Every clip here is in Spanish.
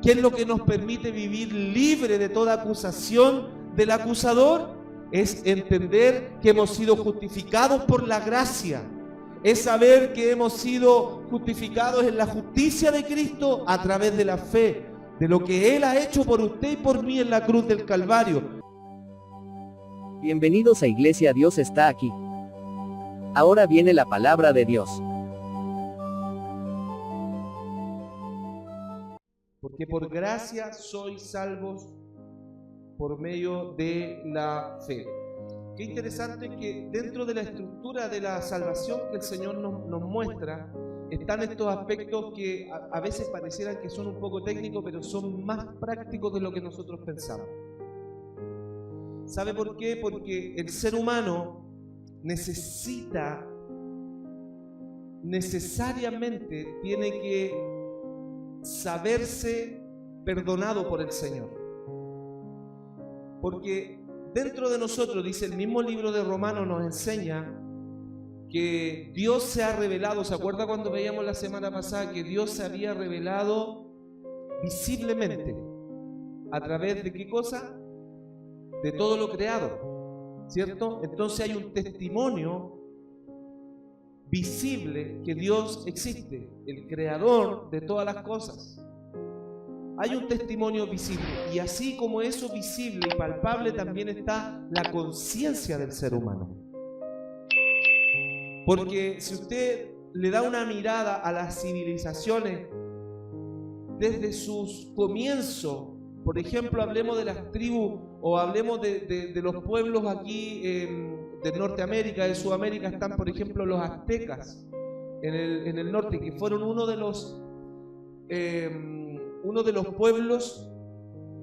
¿Qué es lo que nos permite vivir libre de toda acusación del acusador? Es entender que hemos sido justificados por la gracia. Es saber que hemos sido justificados en la justicia de Cristo a través de la fe, de lo que Él ha hecho por usted y por mí en la cruz del Calvario. Bienvenidos a Iglesia, Dios está aquí. Ahora viene la palabra de Dios. Porque por gracia sois salvos por medio de la fe. Qué interesante que dentro de la estructura de la salvación que el Señor nos muestra, están estos aspectos que a veces parecieran que son un poco técnicos, pero son más prácticos de lo que nosotros pensamos. ¿Sabe por qué? Porque el ser humano necesariamente tiene que saberse perdonado por el Señor. Porque dentro de nosotros, dice el mismo libro de Romanos, nos enseña que Dios se ha revelado. ¿Se acuerda cuando veíamos la semana pasada que Dios se había revelado visiblemente? ¿A través de qué cosa? De todo lo creado, ¿cierto? Entonces hay un testimonio visible que Dios existe, el creador de todas las cosas. Hay un testimonio visible, y así como eso visible y palpable, también está la conciencia del ser humano. Porque si usted le da una mirada a las civilizaciones desde sus comienzos, por ejemplo, hablemos de las tribus o hablemos de los pueblos aquí de Norteamérica, de Sudamérica, están por ejemplo los aztecas en el norte, que fueron uno de los pueblos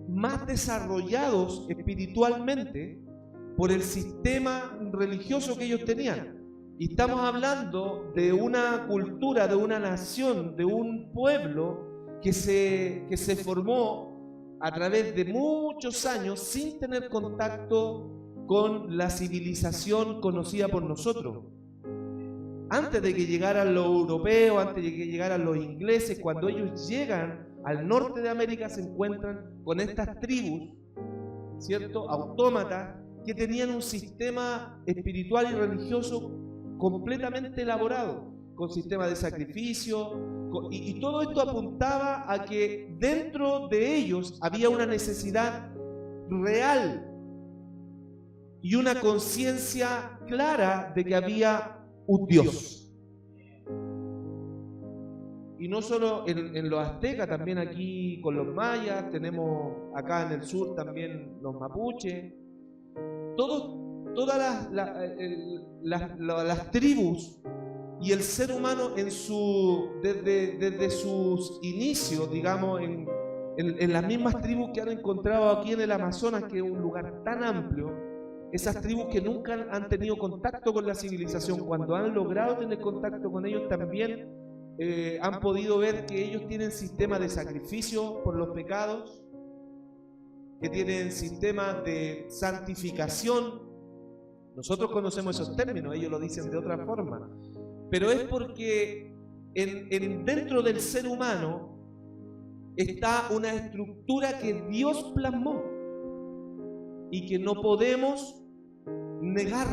más desarrollados espiritualmente por el sistema religioso que ellos tenían. Y estamos hablando de una cultura, de una nación, de un pueblo que se formó a través de muchos años sin tener contacto con la civilización conocida por nosotros. Antes de que llegaran los europeos, antes de que llegaran los ingleses, cuando ellos llegan al norte de América se encuentran con estas tribus, ¿cierto? Autómatas, que tenían un sistema espiritual y religioso completamente elaborado, con sistema de sacrificio, y todo esto apuntaba a que dentro de ellos había una necesidad real y una conciencia clara de que había un Dios. Y no solo en los aztecas, también aquí con los mayas, tenemos acá en el sur también los mapuches, todas las tribus y el ser humano desde sus inicios, digamos, en las mismas tribus que han encontrado aquí en el Amazonas, que es un lugar tan amplio, esas tribus que nunca han tenido contacto con la civilización, cuando han logrado tener contacto con ellos también han podido ver que ellos tienen sistemas de sacrificio por los pecados, que tienen sistemas de santificación. Nosotros conocemos esos términos, ellos lo dicen de otra forma, pero es porque dentro del ser humano está una estructura que Dios plasmó y que no podemos negar.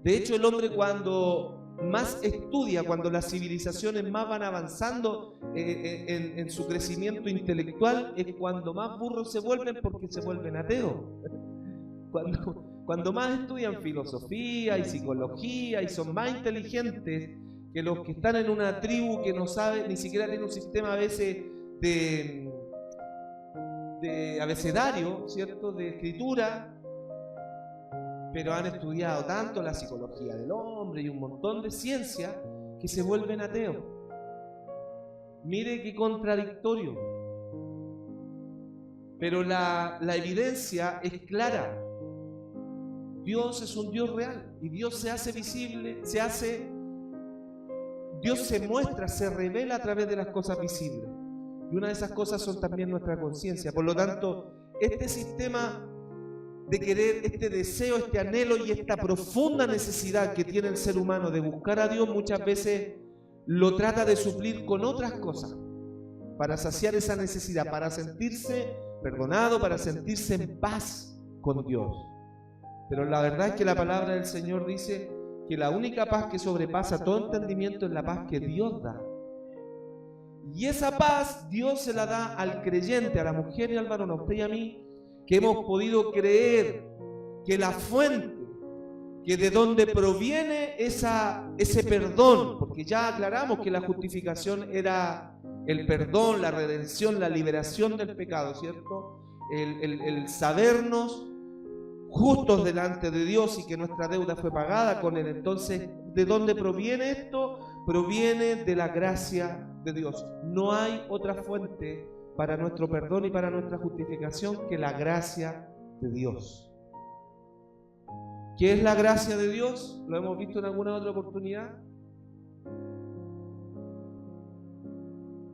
De hecho, el hombre cuando más estudia, cuando las civilizaciones más van avanzando en su crecimiento intelectual, es cuando más burros se vuelven, porque se vuelven ateos. Cuando más estudian filosofía y psicología y son más inteligentes que los que están en una tribu que no sabe, ni siquiera tiene un sistema a veces de abecedario, ¿cierto?, de escritura, pero han estudiado tanto la psicología del hombre y un montón de ciencia que se vuelven ateos. Mire qué contradictorio. Pero la evidencia es clara. Dios es un Dios real y Dios se hace visible, Dios se muestra, se revela a través de las cosas visibles. Y una de esas cosas son también nuestra conciencia. Por lo tanto, este sistema de querer, este deseo, este anhelo y esta profunda necesidad que tiene el ser humano de buscar a Dios, muchas veces lo trata de suplir con otras cosas. para saciar esa necesidad, para sentirse perdonado, para sentirse en paz con Dios. Pero la verdad es que la palabra del Señor dice que la única paz que sobrepasa todo entendimiento es la paz que Dios da. Y esa paz Dios se la da al creyente, a la mujer y al varón, a usted y a mí, que hemos podido creer que la fuente, que de donde proviene ese perdón, porque ya aclaramos que la justificación era el perdón, la redención, la liberación del pecado, ¿cierto? El sabernos justos delante de Dios y que nuestra deuda fue pagada con Él. Entonces, ¿de dónde proviene esto? Proviene de la gracia de Dios. No hay otra fuente para nuestro perdón y para nuestra justificación que la gracia de Dios. ¿Qué es la gracia de Dios? ¿Lo hemos visto en alguna otra oportunidad?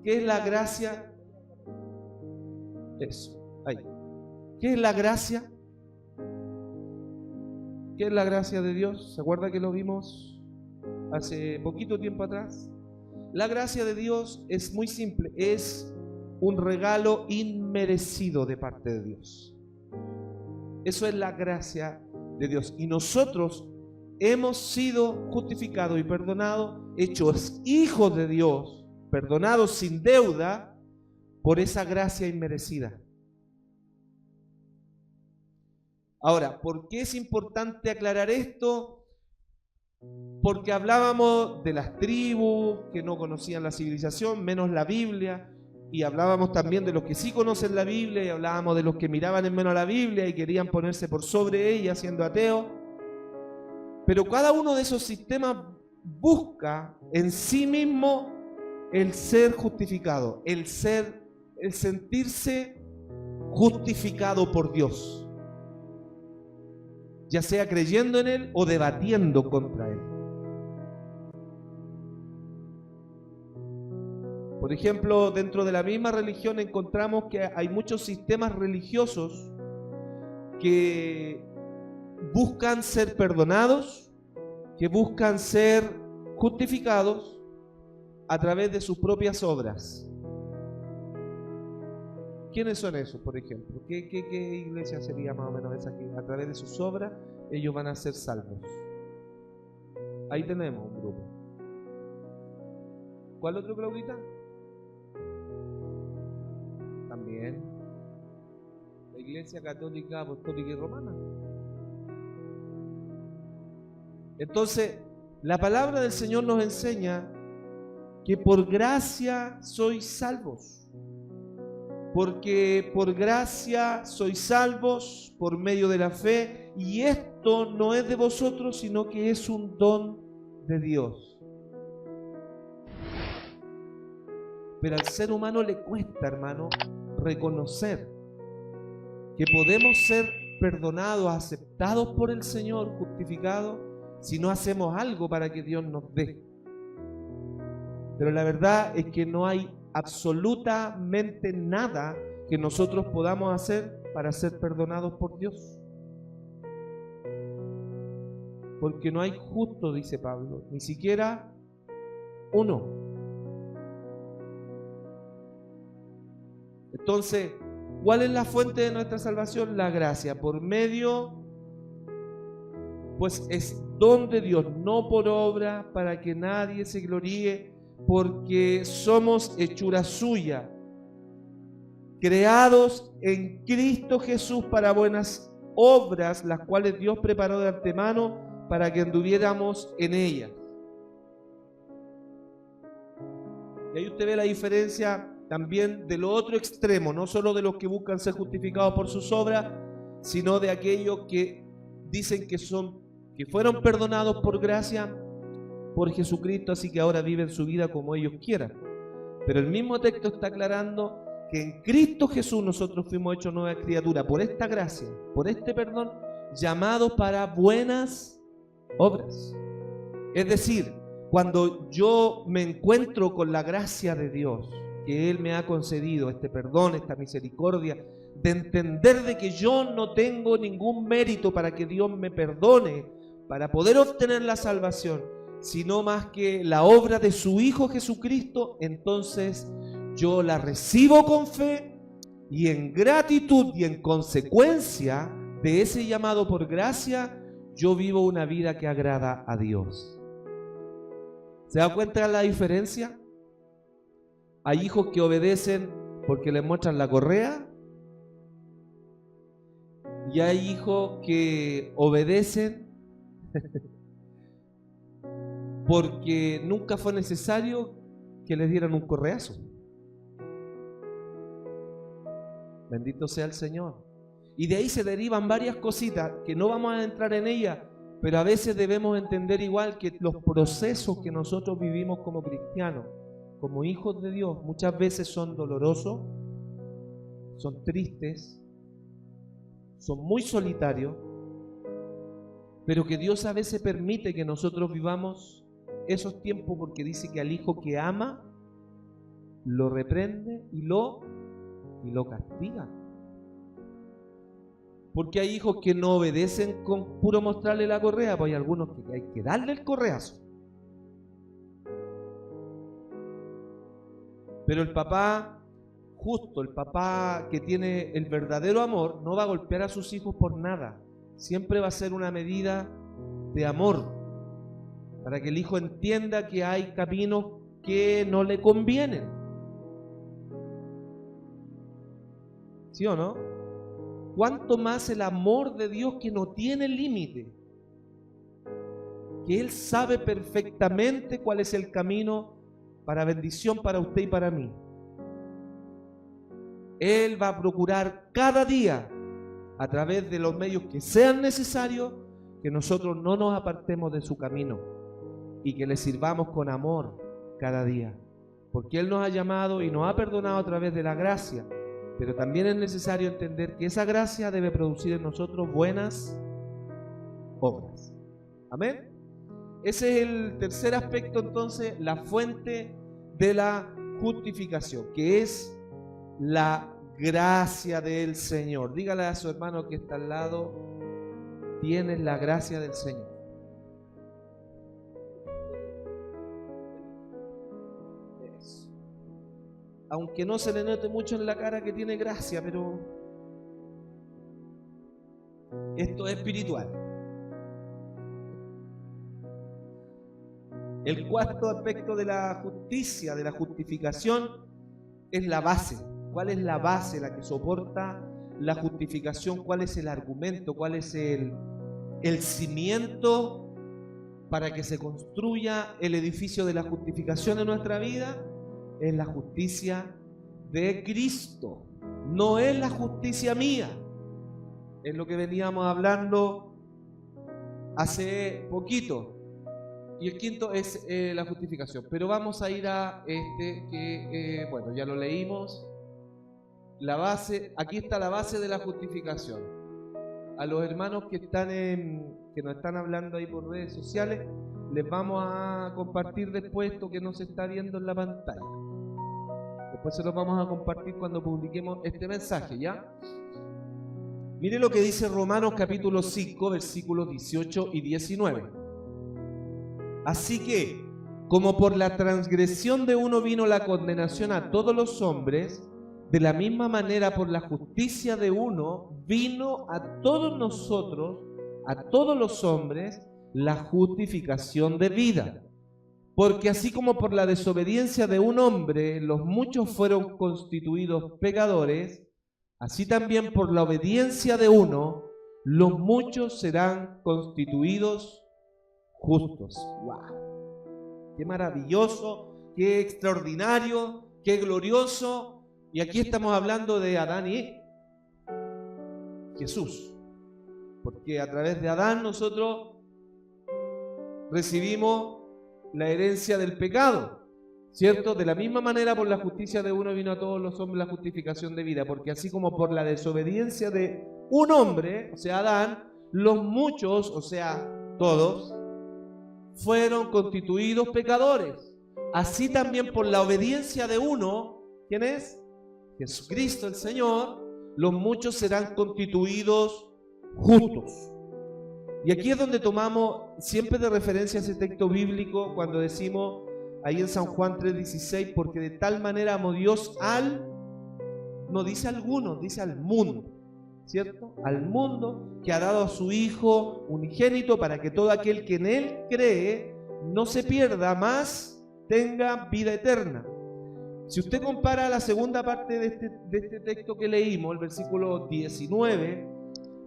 ¿Qué es la gracia? Eso, ahí. ¿Qué es la gracia? ¿Qué es la gracia de Dios? ¿Se acuerda que lo vimos hace poquito tiempo atrás? La gracia de Dios es muy simple, es un regalo inmerecido de parte de Dios. Eso es la gracia de Dios. Y nosotros hemos sido justificados y perdonados, hechos hijos de Dios, perdonados sin deuda por esa gracia inmerecida. Ahora, ¿por qué es importante aclarar esto? Porque hablábamos de las tribus que no conocían la civilización, menos la Biblia, y hablábamos también de los que sí conocen la Biblia, y hablábamos de los que miraban en menos la Biblia y querían ponerse por sobre ella siendo ateos. Pero cada uno de esos sistemas busca en sí mismo el ser justificado, el sentirse justificado por Dios, ya sea creyendo en Él o debatiendo contra Él. Por ejemplo, dentro de la misma religión encontramos que hay muchos sistemas religiosos que buscan ser perdonados, que buscan ser justificados a través de sus propias obras. ¿Quiénes son esos, por ejemplo? ¿Qué iglesia sería más o menos esa que a través de sus obras ellos van a ser salvos? Ahí tenemos un grupo. ¿Cuál otro, Claudita? También la Iglesia Católica, Apostólica y Romana. Entonces, la palabra del Señor nos enseña que por gracia sois salvos. Porque por gracia sois salvos por medio de la fe, y esto no es de vosotros, sino que es un don de Dios. Pero al ser humano le cuesta, hermano, reconocer que podemos ser perdonados, aceptados por el Señor, justificados, si no hacemos algo para que Dios nos dé. Pero la verdad es que no hay absolutamente nada que nosotros podamos hacer para ser perdonados por Dios. Porque no hay justo, dice Pablo, ni siquiera uno. Entonces, ¿cuál es la fuente de nuestra salvación? La gracia, por medio, pues es don de Dios, no por obra, para que nadie se gloríe, porque somos hechura suya, creados en Cristo Jesús para buenas obras, las cuales Dios preparó de antemano para que anduviéramos en ellas. Y ahí usted ve la diferencia también de lo otro extremo, no solo de los que buscan ser justificados por sus obras, sino de aquellos que dicen que fueron perdonados por gracia por Jesucristo, así que ahora viven su vida como ellos quieran. Pero el mismo texto está aclarando que en Cristo Jesús nosotros fuimos hechos nueva criatura por esta gracia, por este perdón, llamados para buenas obras. Es decir, cuando yo me encuentro con la gracia de Dios, que Él me ha concedido, este perdón, esta misericordia, de entender de que yo no tengo ningún mérito para que Dios me perdone, para poder obtener la salvación, sino más que la obra de su Hijo Jesucristo, entonces yo la recibo con fe y en gratitud y en consecuencia de ese llamado por gracia, yo vivo una vida que agrada a Dios. ¿Se da cuenta de la diferencia? Hay hijos que obedecen porque les muestran la correa y hay hijos que obedecen porque nunca fue necesario que les dieran un correazo. Bendito sea el Señor. Y de ahí se derivan varias cositas que no vamos a entrar en ellas, pero a veces debemos entender igual que los procesos que nosotros vivimos como cristianos, como hijos de Dios, muchas veces son dolorosos, son tristes, son muy solitarios, pero que Dios a veces permite que nosotros vivamos esos tiempos porque dice que al hijo que ama, lo reprende y lo castiga. Porque hay hijos que no obedecen con puro mostrarle la correa, pues hay algunos que hay que darle el correazo. Pero el papá justo, el papá que tiene el verdadero amor, no va a golpear a sus hijos por nada. Siempre va a ser una medida de amor, para que el hijo entienda que hay caminos que no le convienen. ¿Sí o no? ¿Cuánto más el amor de Dios que no tiene límite? Que Él sabe perfectamente cuál es el camino para bendición para usted y para mí. Él va a procurar cada día, a través de los medios que sean necesarios, que nosotros no nos apartemos de su camino y que le sirvamos con amor cada día. Porque Él nos ha llamado y nos ha perdonado a través de la gracia. Pero también es necesario entender que esa gracia debe producir en nosotros buenas obras. Amén. Ese es el tercer aspecto, entonces, la fuente de la justificación, que es la gracia del Señor. Dígale a su hermano que está al lado: tienes la gracia del Señor. Aunque no se le note mucho en la cara que tiene gracia, pero esto es espiritual. El cuarto aspecto de la justicia, de la justificación, es la base. ¿Cuál es la base, la que soporta la justificación? ¿Cuál es el argumento? ¿Cuál es el cimiento para que se construya el edificio de la justificación en nuestra vida? Es la justicia de Cristo, no es la justicia mía. Es lo que veníamos hablando hace poquito. Y el quinto es la justificación. Pero vamos a ir a este que, bueno, ya lo leímos. La base, aquí está la base de la justificación. A los hermanos que nos están hablando ahí por redes sociales, les vamos a compartir después esto que no se está viendo en la pantalla. Después se los vamos a compartir cuando publiquemos este mensaje, ¿ya? Mire lo que dice Romanos capítulo 5, versículos 18 y 19. Así que, como por la transgresión de uno vino la condenación a todos los hombres, de la misma manera por la justicia de uno vino a todos nosotros, a todos los hombres, la justificación de vida. Porque así como por la desobediencia de un hombre los muchos fueron constituidos pecadores, así también por la obediencia de uno los muchos serán constituidos justos. ¡Wow! ¡Qué maravilloso! ¡Qué extraordinario! ¡Qué glorioso! Y aquí estamos hablando de Adán y Jesús. Porque a través de Adán nosotros recibimos la herencia del pecado, ¿cierto? De la misma manera por la justicia de uno vino a todos los hombres la justificación de vida, porque así como por la desobediencia de un hombre, o sea Adán, los muchos, o sea todos, fueron constituidos pecadores. Así también por la obediencia de uno, ¿quién es? Jesucristo el Señor, los muchos serán constituidos justos. Y aquí es donde tomamos siempre de referencia ese texto bíblico cuando decimos ahí en San Juan 3:16, porque de tal manera amó Dios no dice algunos, dice al mundo, ¿cierto? Al mundo, que ha dado a su Hijo unigénito para que todo aquel que en Él cree no se pierda, mas tenga vida eterna. Si usted compara la segunda parte de este texto que leímos, el versículo 19,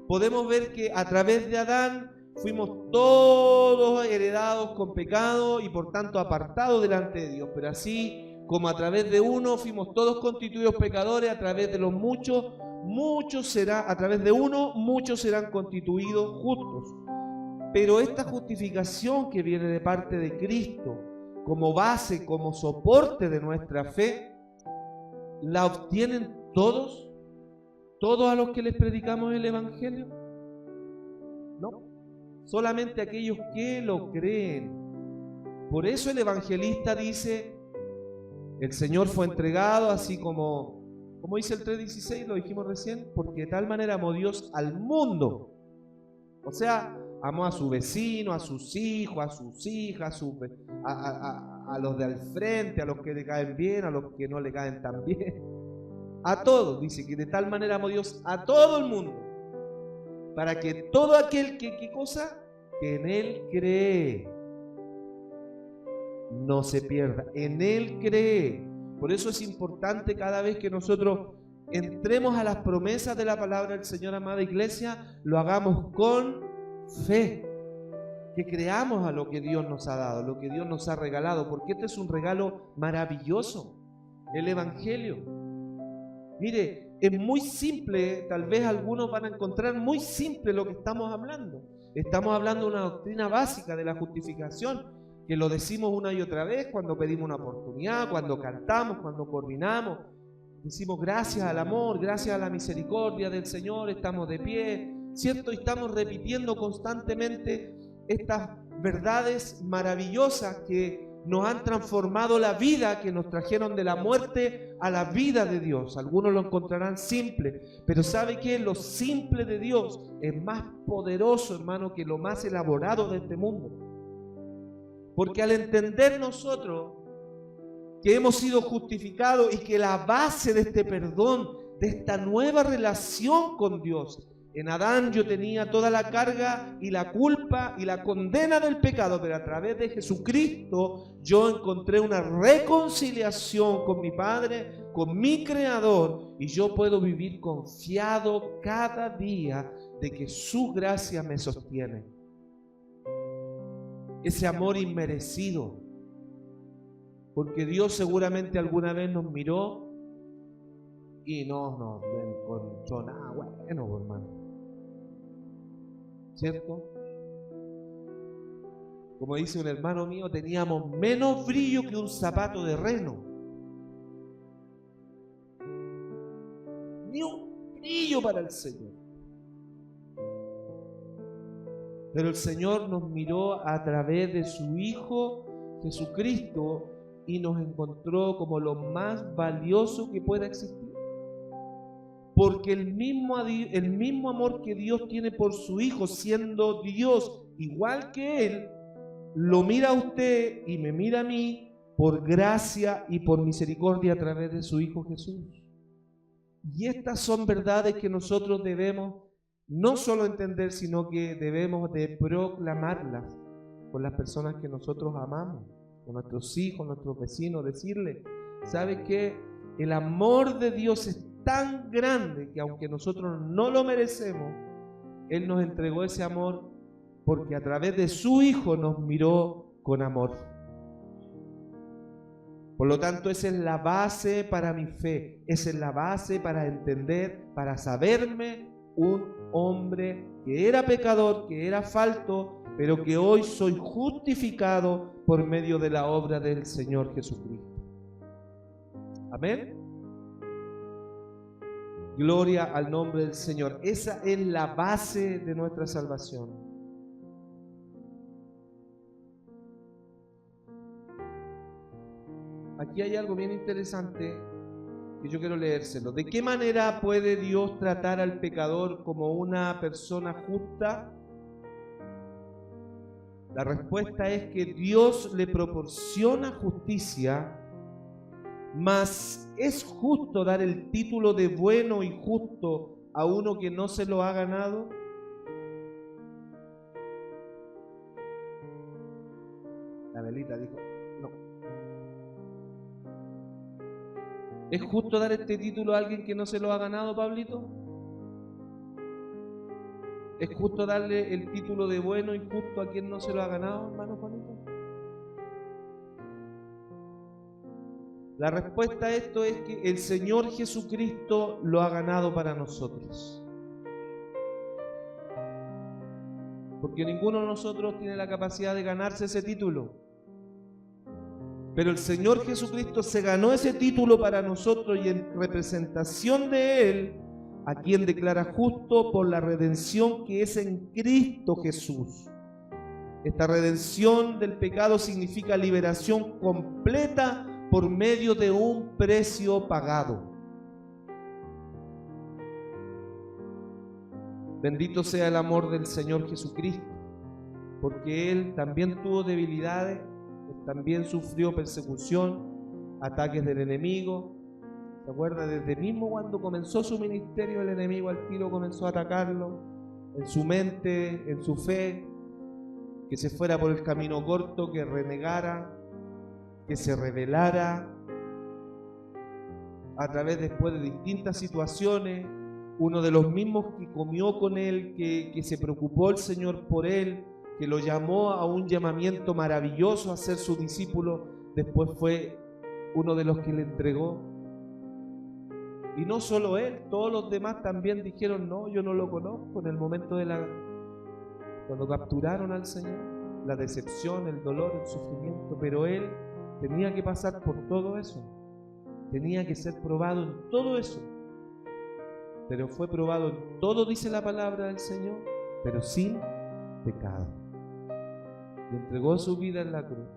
podemos ver que a través de Adán fuimos todos heredados con pecado y por tanto apartados delante de Dios. Pero así como a través de uno fuimos todos constituidos pecadores, a través de los muchos serán constituidos justos. Pero esta justificación que viene de parte de Cristo, como base, como soporte de nuestra fe, ¿la obtienen todos a los que les predicamos el Evangelio? No, solamente aquellos que lo creen. Por eso el evangelista dice, el Señor fue entregado, así como dice el 3:16, lo dijimos recién, porque de tal manera amó Dios al mundo. O sea, amó a su vecino, a sus hijos, a sus hijas, a los de al frente, a los que le caen bien, a los que no le caen tan bien. A todos, dice que de tal manera amó Dios a todo el mundo, para que todo aquel que cosa, que en Él cree, no se pierda. En Él cree. Por eso es importante cada vez que nosotros entremos a las promesas de la palabra del Señor, amada iglesia, lo hagamos con fe, que creamos a lo que Dios nos ha dado, lo que Dios nos ha regalado, porque este es un regalo maravilloso, el Evangelio. Mire, es muy simple, tal vez algunos van a encontrar muy simple lo que estamos hablando. Estamos hablando de una doctrina básica de la justificación, que lo decimos una y otra vez cuando pedimos una oportunidad, cuando cantamos, cuando coordinamos. Decimos gracias al amor, gracias a la misericordia del Señor, estamos de pie, ¿cierto? Y estamos repitiendo constantemente estas verdades maravillosas que nos han transformado la vida, que nos trajeron de la muerte a la vida de Dios. Algunos lo encontrarán simple, pero ¿sabe qué? Lo simple de Dios es más poderoso, hermano, que lo más elaborado de este mundo. Porque al entender nosotros que hemos sido justificados y que la base de este perdón, de esta nueva relación con Dios, en Adán yo tenía toda la carga y la culpa y la condena del pecado, pero a través de Jesucristo yo encontré una reconciliación con mi Padre, con mi Creador, y yo puedo vivir confiado cada día de que su gracia me sostiene. Ese amor inmerecido, porque Dios seguramente alguna vez nos miró y no nos encontró nada bueno, hermano. ¿Cierto? Como dice un hermano mío, teníamos menos brillo que un zapato de reno. Ni un brillo para el Señor. Pero el Señor nos miró a través de su Hijo Jesucristo y nos encontró como lo más valioso que pueda existir. Porque el mismo amor que Dios tiene por su Hijo, siendo Dios igual que Él, lo mira a usted y me mira a mí por gracia y por misericordia a través de su Hijo Jesús. Y estas son verdades que nosotros debemos no solo entender, sino que debemos de proclamarlas con las personas que nosotros amamos, con nuestros hijos, nuestros vecinos, decirles, ¿sabe qué? El amor de Dios es tan grande que aunque nosotros no lo merecemos, Él nos entregó ese amor porque a través de su Hijo nos miró con amor. Por lo tanto, esa es la base para mi fe, esa es la base para entender, para saberme un hombre que era pecador, que era falto, pero que hoy soy justificado por medio de la obra del Señor Jesucristo. Amén. Gloria al nombre del Señor. Esa es la base de nuestra salvación. Aquí hay algo bien interesante que yo quiero leérselo. ¿De qué manera puede Dios tratar al pecador como una persona justa? La respuesta es que Dios le proporciona justicia, mas ¿es justo dar el título de bueno y justo a uno que no se lo ha ganado? La velita dijo, no. ¿Es justo dar este título a alguien que no se lo ha ganado, Pablito? ¿Es justo darle el título de bueno y justo a quien no se lo ha ganado, hermano Juanito? La respuesta a esto es que el Señor Jesucristo lo ha ganado para nosotros. Porque ninguno de nosotros tiene la capacidad de ganarse ese título. Pero el Señor Jesucristo se ganó ese título para nosotros y en representación de Él, a quien declara justo por la redención que es en Cristo Jesús. Esta redención del pecado significa liberación completa por medio de un precio pagado. Bendito sea el amor del Señor Jesucristo, porque Él también tuvo debilidades, Él también sufrió persecución, ataques del enemigo. ¿Se acuerda? Desde mismo cuando comenzó su ministerio, el enemigo al tiro comenzó a atacarlo, en su mente, en su fe, que se fuera por el camino corto, que renegara, que se rebelara, a través después de distintas situaciones. Uno de los mismos que comió con él, que se preocupó el Señor por él, que lo llamó a un llamamiento maravilloso a ser su discípulo, después fue uno de los que le entregó. Y no solo él, todos los demás también dijeron, no, yo no lo conozco. En el momento cuando capturaron al Señor, la decepción, el dolor, el sufrimiento, pero él tenía que pasar por todo eso, tenía que ser probado en todo eso, pero fue probado en todo, dice la palabra del Señor, pero sin pecado, y entregó su vida en la cruz.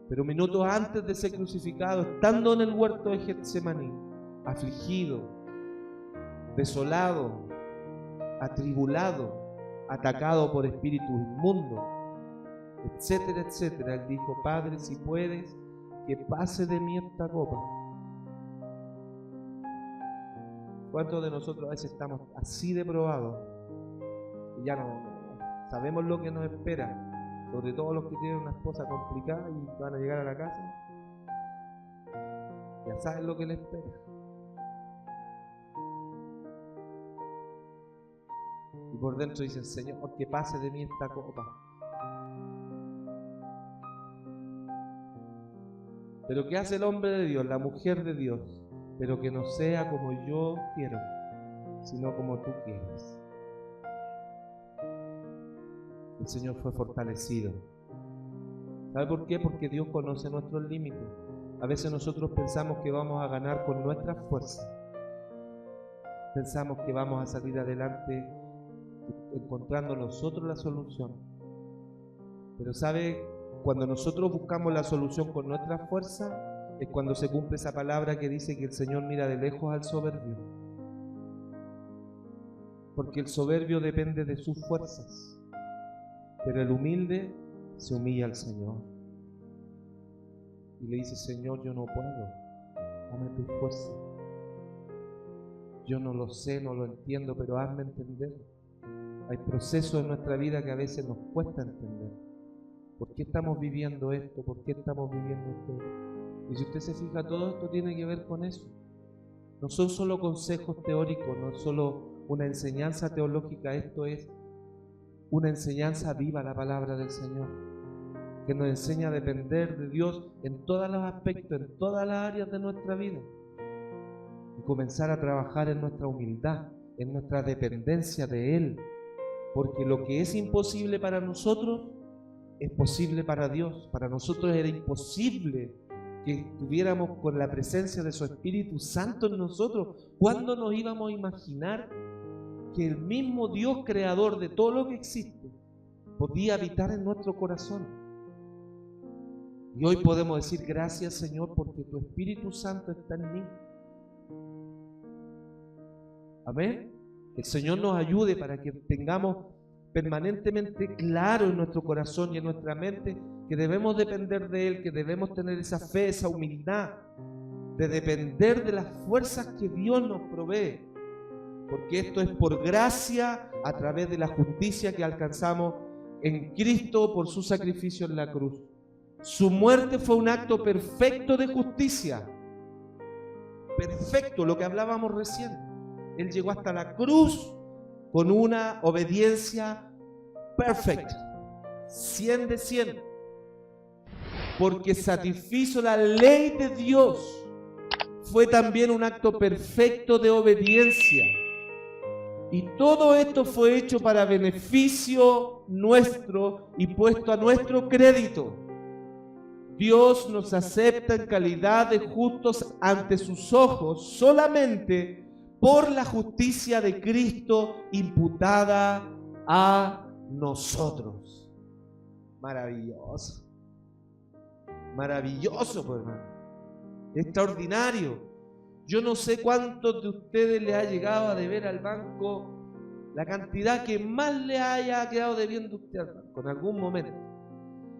Pero minutos antes de ser crucificado, estando en el huerto de Getsemaní, afligido, desolado, atribulado, atacado por espíritus inmundos, etcétera, etcétera, él dijo, Padre, si puedes, que pase de mí esta copa. ¿Cuántos de nosotros a veces estamos así de probados y ya no sabemos lo que nos espera? Sobre todo los que tienen una esposa complicada y van a llegar a la casa, ya saben lo que les espera. Y por dentro dicen, Señor, que pase de mí esta copa. Pero ¿qué hace el hombre de Dios, la mujer de Dios? Pero que no sea como yo quiero, sino como tú quieres. El Señor fue fortalecido. ¿Sabe por qué? Porque Dios conoce nuestros límites. A veces nosotros pensamos que vamos a ganar con nuestras fuerzas. Pensamos que vamos a salir adelante encontrando nosotros la solución. Pero ¿sabe? Cuando nosotros buscamos la solución con nuestra fuerza, es cuando se cumple esa palabra que dice que el Señor mira de lejos al soberbio. Porque el soberbio depende de sus fuerzas, pero el humilde se humilla al Señor. Y le dice, Señor, yo no puedo, dame tu fuerza. Yo no lo sé, no lo entiendo, pero hazme entender. Hay procesos en nuestra vida que a veces nos cuesta entender. ¿Por qué estamos viviendo esto? ¿Por qué estamos viviendo esto? Y si usted se fija, todo esto tiene que ver con eso. No son solo consejos teóricos, no es solo una enseñanza teológica, esto es una enseñanza viva, la palabra del Señor, que nos enseña a depender de Dios en todos los aspectos, en todas las áreas de nuestra vida, y comenzar a trabajar en nuestra humildad, en nuestra dependencia de Él, porque lo que es imposible para nosotros es posible para Dios. Para nosotros era imposible que estuviéramos con la presencia de su Espíritu Santo en nosotros. ¿Cuándo nos íbamos a imaginar que el mismo Dios creador de todo lo que existe podía habitar en nuestro corazón? Y hoy podemos decir, gracias Señor, porque tu Espíritu Santo está en mí. Amén. El Señor nos ayude para que tengamos permanentemente claro en nuestro corazón y en nuestra mente que debemos depender de Él, que debemos tener esa fe, esa humildad de depender de las fuerzas que Dios nos provee, porque esto es por gracia a través de la justicia que alcanzamos en Cristo por su sacrificio en la cruz. Su muerte fue un acto perfecto de justicia, perfecto, lo que hablábamos recién. Él llegó hasta la cruz con una obediencia perfecta, 100 de 100, porque satisfizo la ley de Dios. Fue también un acto perfecto de obediencia. Y todo esto fue hecho para beneficio nuestro y puesto a nuestro crédito. Dios nos acepta en calidad de justos ante sus ojos solamente por la justicia de Cristo imputada a nosotros. Maravilloso. Maravilloso, pues, hermano. Extraordinario. Yo no sé cuántos de ustedes le ha llegado a deber al banco la cantidad que más le haya quedado debiendo usted al banco en algún momento,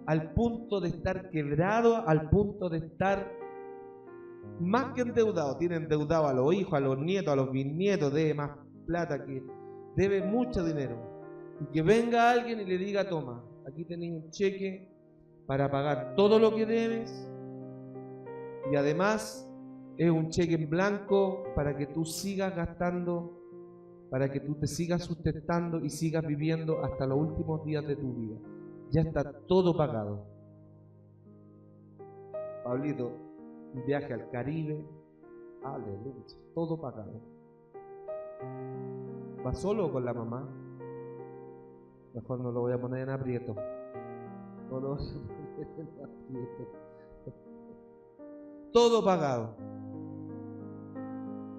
al punto de estar quebrado, al punto de estar más que endeudado. Tiene endeudado a los hijos, a los nietos, a los bisnietos, debe más plata, que debe mucho dinero. Y que venga alguien y le diga: toma, aquí tenéis un cheque para pagar todo lo que debes, y además es un cheque en blanco para que tú sigas gastando, para que tú te sigas sustentando y sigas viviendo hasta los últimos días de tu vida. Ya está todo pagado. Pablito, un viaje al Caribe, aleluya, todo pagado. ¿Va solo o con la mamá? Mejor no lo voy a poner en aprieto. No lo voy a poner en aprieto. Todo pagado.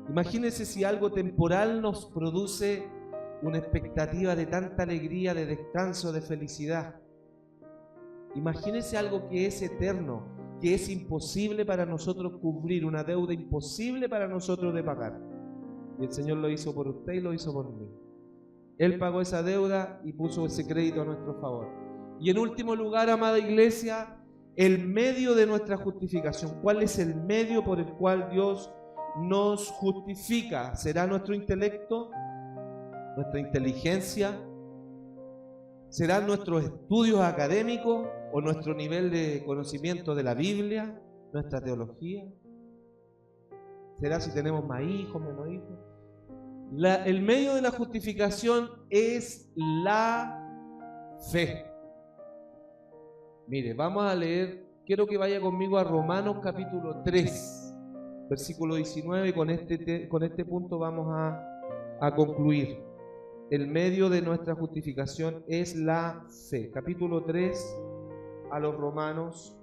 Imagínense si algo temporal nos produce una expectativa de tanta alegría, de descanso, de felicidad. Imagínense algo que es eterno, que es imposible para nosotros cubrir, una deuda imposible para nosotros de pagar. Y el Señor lo hizo por usted y lo hizo por mí. Él pagó esa deuda y puso ese crédito a nuestro favor. Y en último lugar, amada iglesia, el medio de nuestra justificación. ¿Cuál es el medio por el cual Dios nos justifica? ¿Será nuestro intelecto? ¿Nuestra inteligencia? ¿Serán nuestros estudios académicos o nuestro nivel de conocimiento de la Biblia? ¿Nuestra teología? ¿Será si tenemos más hijos, menos hijos? El medio de la justificación es la fe. Mire, vamos a leer, quiero que vaya conmigo a Romanos capítulo 3, versículo 19, y con este punto vamos a concluir. El medio de nuestra justificación es la fe. Capítulo 3 a los Romanos,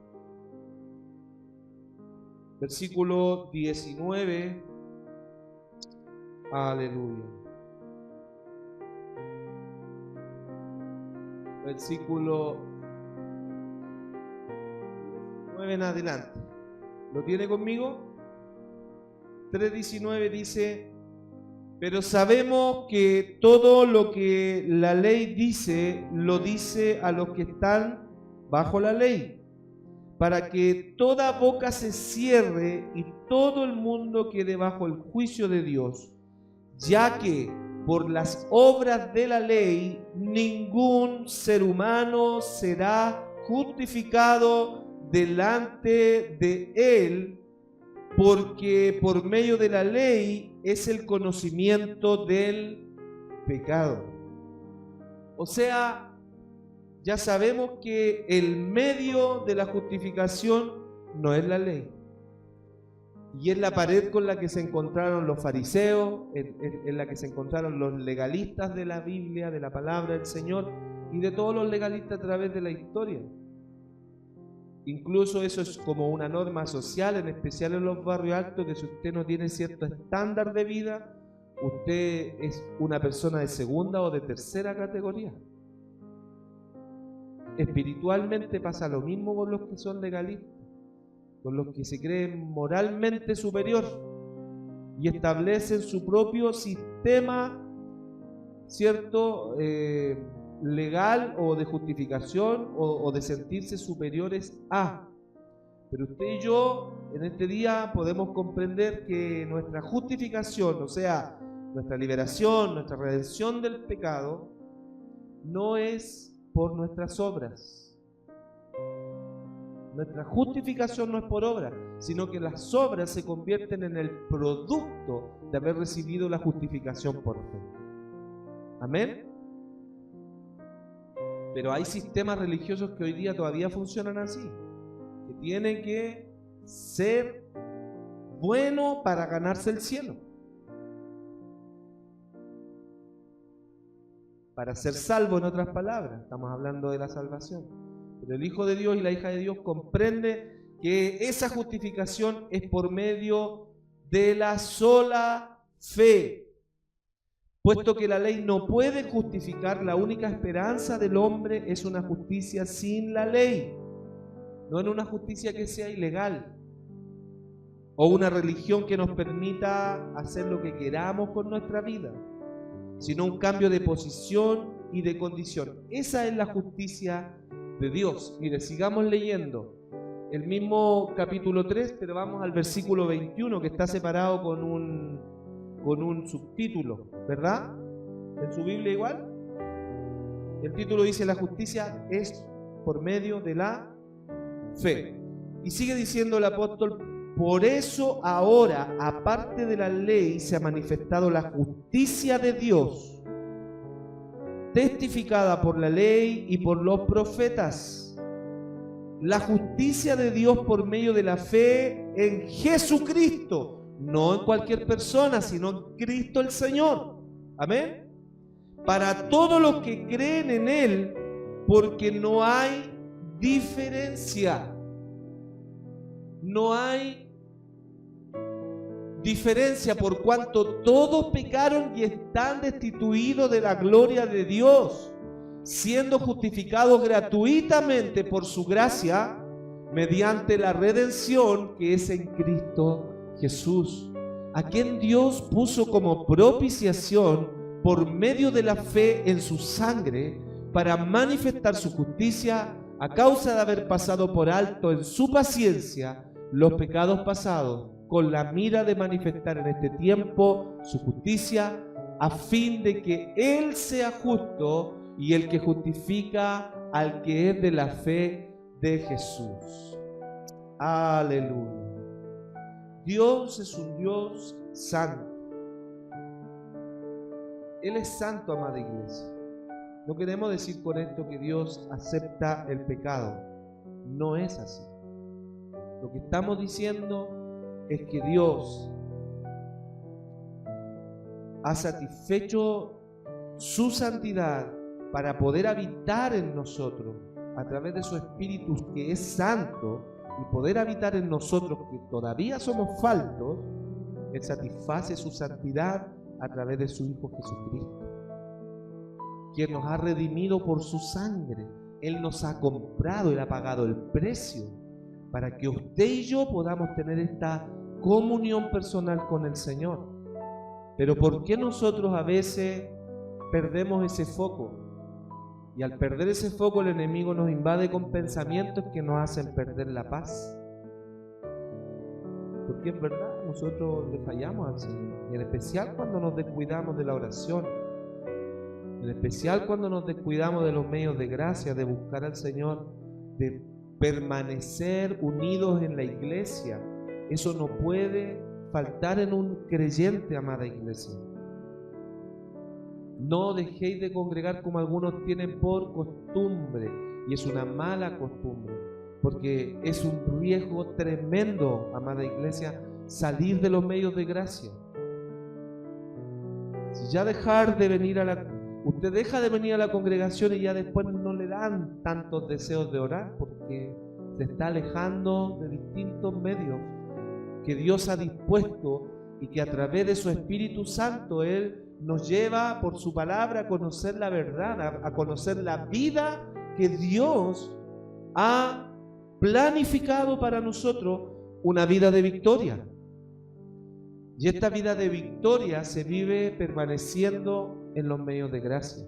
versículo 19. Aleluya. Versículo 9 en adelante. ¿Lo tiene conmigo? 3:19 dice: pero sabemos que todo lo que la ley dice, lo dice a los que están bajo la ley, para que toda boca se cierre y todo el mundo quede bajo el juicio de Dios, ya que por las obras de la ley ningún ser humano será justificado delante de Él, porque por medio de la ley es el conocimiento del pecado. O sea, ya sabemos que el medio de la justificación no es la ley, y es la pared con la que se encontraron los fariseos, en la que se encontraron los legalistas de la Biblia, de la palabra del Señor, y de todos los legalistas a través de la historia. Incluso eso es como una norma social, en especial en los barrios altos, que si usted no tiene cierto estándar de vida, usted es una persona de segunda o de tercera categoría. Espiritualmente pasa lo mismo con los que son legalistas, con los que se creen moralmente superior y establecen su propio sistema, ¿cierto? legal o de justificación o de sentirse superiores a. Pero usted y yo en este día podemos comprender que nuestra justificación, o sea, nuestra liberación, nuestra redención del pecado, no es por nuestras obras. Nuestra justificación no es por obra, sino que las obras se convierten en el producto de haber recibido la justificación por fe. Amén. Pero hay sistemas religiosos que hoy día todavía funcionan así, que tienen que ser bueno para ganarse el cielo, para ser salvo, en otras palabras. Estamos hablando de la salvación. Pero el Hijo de Dios y la hija de Dios comprende que esa justificación es por medio de la sola fe. Puesto que la ley no puede justificar, la única esperanza del hombre es una justicia sin la ley. No en una justicia que sea ilegal o una religión que nos permita hacer lo que queramos con nuestra vida, sino un cambio de posición y de condición. Esa es la justicia de Dios. Mire, sigamos leyendo el mismo capítulo 3, pero vamos al versículo 21, que está separado con un subtítulo, ¿verdad? ¿En su Biblia igual? El título dice: la justicia es por medio de la fe. Y sigue diciendo el apóstol: por eso ahora, aparte de la ley, se ha manifestado la justicia de Dios, testificada por la ley y por los profetas. La justicia de Dios por medio de la fe en Jesucristo, no en cualquier persona, sino en Cristo el Señor. Amén. Para todos los que creen en Él, porque no hay diferencia. No hay diferencia, por cuanto todos pecaron y están destituidos de la gloria de Dios, siendo justificados gratuitamente por su gracia, mediante la redención que es en Cristo Jesús, a quien Dios puso como propiciación por medio de la fe en su sangre, para manifestar su justicia a causa de haber pasado por alto en su paciencia los pecados pasados, con la mira de manifestar en este tiempo su justicia, a fin de que Él sea justo y el que justifica al que es de la fe de Jesús. Aleluya. Dios es un Dios santo. Él es santo, amada iglesia. No queremos decir con esto que Dios acepta el pecado. No es así. Lo que estamos diciendo es que Dios ha satisfecho su santidad para poder habitar en nosotros a través de su Espíritu, que es santo, y poder habitar en nosotros que todavía somos faltos. Él satisface su santidad a través de su Hijo Jesucristo, quien nos ha redimido por su sangre. Él nos ha comprado, Él ha pagado el precio para que usted y yo podamos tener esta comunión personal con el Señor. Pero ¿por qué nosotros a veces perdemos ese foco? Y al perder ese foco, el enemigo nos invade con pensamientos que nos hacen perder la paz. Porque es verdad, nosotros le fallamos al Señor. Y en especial cuando nos descuidamos de la oración. En especial cuando nos descuidamos de los medios de gracia, de buscar al Señor, de permanecer unidos en la iglesia. Eso no puede faltar en un creyente, amada iglesia. No dejéis de congregar como algunos tienen por costumbre, y es una mala costumbre, porque es un riesgo tremendo, amada iglesia, salir de los medios de gracia. Si ya dejar de venir usted deja de venir a la congregación y ya después no le dan tantos deseos de orar, porque se está alejando de distintos medios que Dios ha dispuesto y que a través de su Espíritu Santo Él nos lleva por su palabra a conocer la verdad, a conocer la vida que Dios ha planificado para nosotros, una vida de victoria. Y esta vida de victoria se vive permaneciendo en los medios de gracia.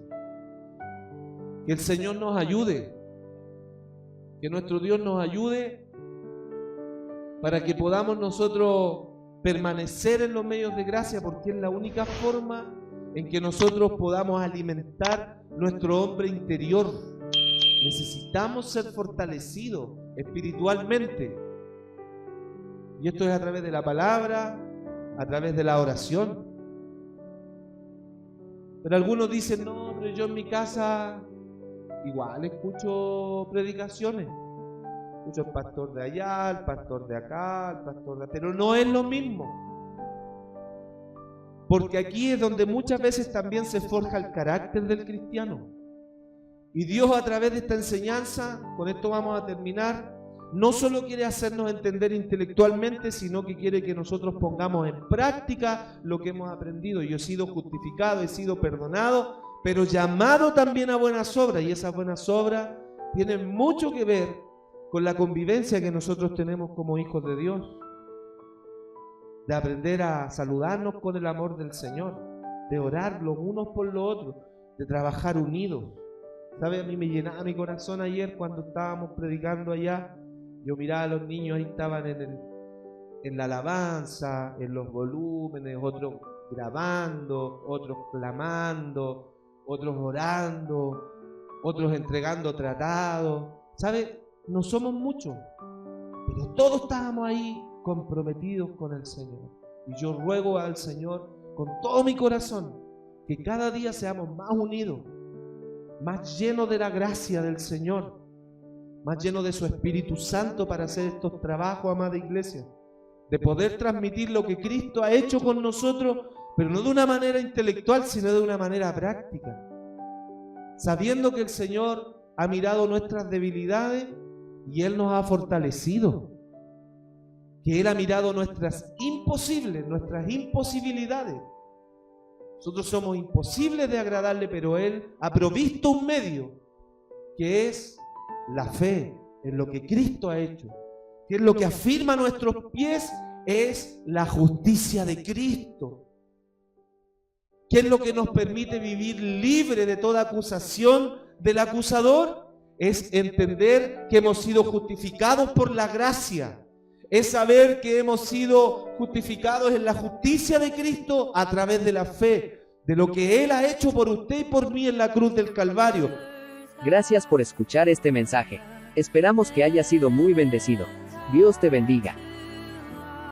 Que el Señor nos ayude, que nuestro Dios nos ayude para que podamos nosotros permanecer en los medios de gracia, porque es la única forma en que nosotros podamos alimentar nuestro hombre interior. Necesitamos ser fortalecidos espiritualmente. Y esto es a través de la palabra, a través de la oración. Pero algunos dicen, no, pero yo en mi casa igual escucho predicaciones. Escucho al pastor de allá, al pastor de acá, al pastor de allá, pero no es lo mismo. Porque aquí es donde muchas veces también se forja el carácter del cristiano. Y Dios, a través de esta enseñanza, con esto vamos a terminar, no solo quiere hacernos entender intelectualmente, sino que quiere que nosotros pongamos en práctica lo que hemos aprendido. Yo he sido justificado, he sido perdonado, pero llamado también a buenas obras, y esas buenas obras tienen mucho que ver con la convivencia que nosotros tenemos como hijos de Dios, de aprender a saludarnos con el amor del Señor, de orar los unos por los otros, de trabajar unidos. ¿Sabe? A mí me llenaba mi corazón ayer cuando estábamos predicando allá. Yo miraba a los niños, ahí estaban en la alabanza, en los volúmenes, otros grabando, otros clamando, otros orando, otros entregando tratados. ¿Sabe? No somos muchos, pero todos estábamos ahí comprometidos con el Señor. Y yo ruego al Señor con todo mi corazón que cada día seamos más unidos, más llenos de la gracia del Señor, más llenos de su Espíritu Santo para hacer estos trabajos, amada iglesia, de poder transmitir lo que Cristo ha hecho con nosotros, pero no de una manera intelectual, sino de una manera práctica, sabiendo que el Señor ha mirado nuestras debilidades y Él nos ha fortalecido, que Él ha mirado nuestras imposibilidades. Nosotros somos imposibles de agradarle, pero Él ha provisto un medio, que es la fe en lo que Cristo ha hecho, que es lo que afirma a nuestros pies, es la justicia de Cristo, que es lo que nos permite vivir libre de toda acusación del acusador, es entender que hemos sido justificados por la gracia, es saber que hemos sido justificados en la justicia de Cristo a través de la fe, de lo que Él ha hecho por usted y por mí en la cruz del Calvario. Gracias por escuchar este mensaje. Esperamos que haya sido muy bendecido. Dios te bendiga.